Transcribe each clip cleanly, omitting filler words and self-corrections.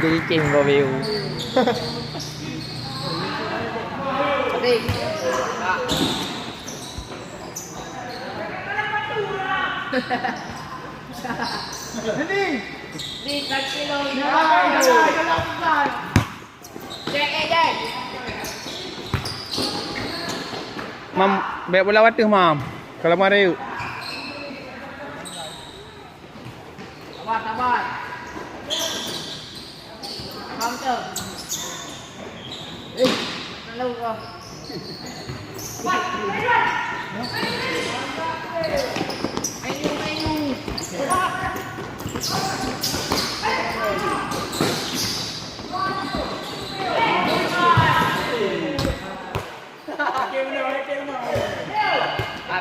ดีจริงกว่าวิวDi kaki lo. Cek. Mam, baik bola watih mam. Kalau mari yuk. Sabar. Counter. Lalu kau. Mainu.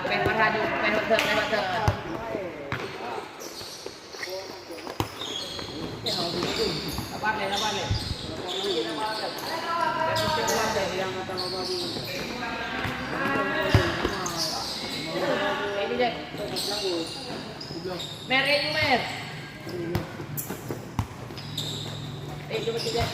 Pen parhadu, pen hotel. Lapan le. Ini dek. Mer. Coba tidak.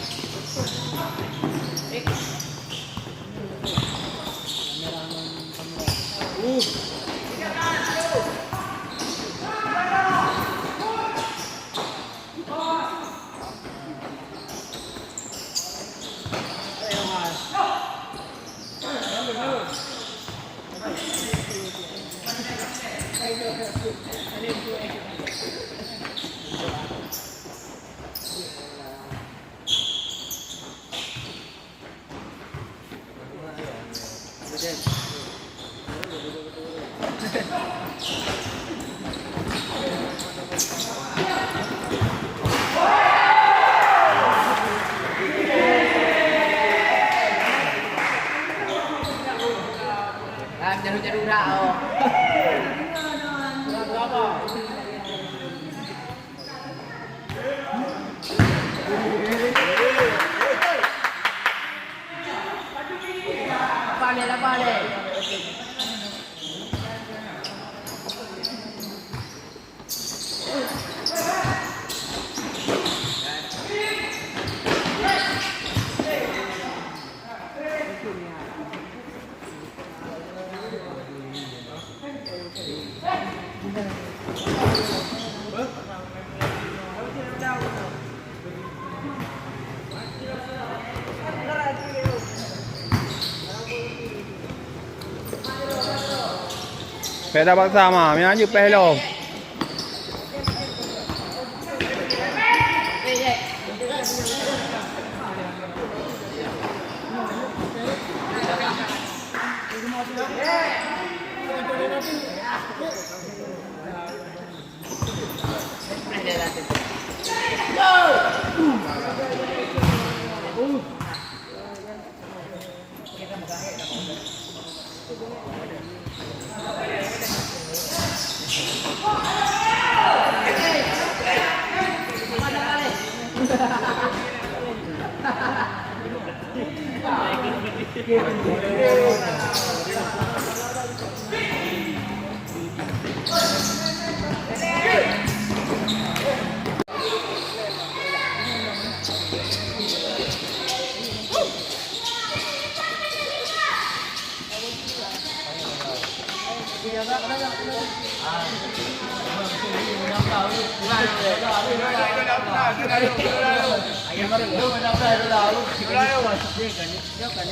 Jaru rao. Bale. Peda baksa mah, mi anju pehlo.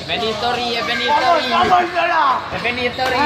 Benny story ya, Benny story. Benny story.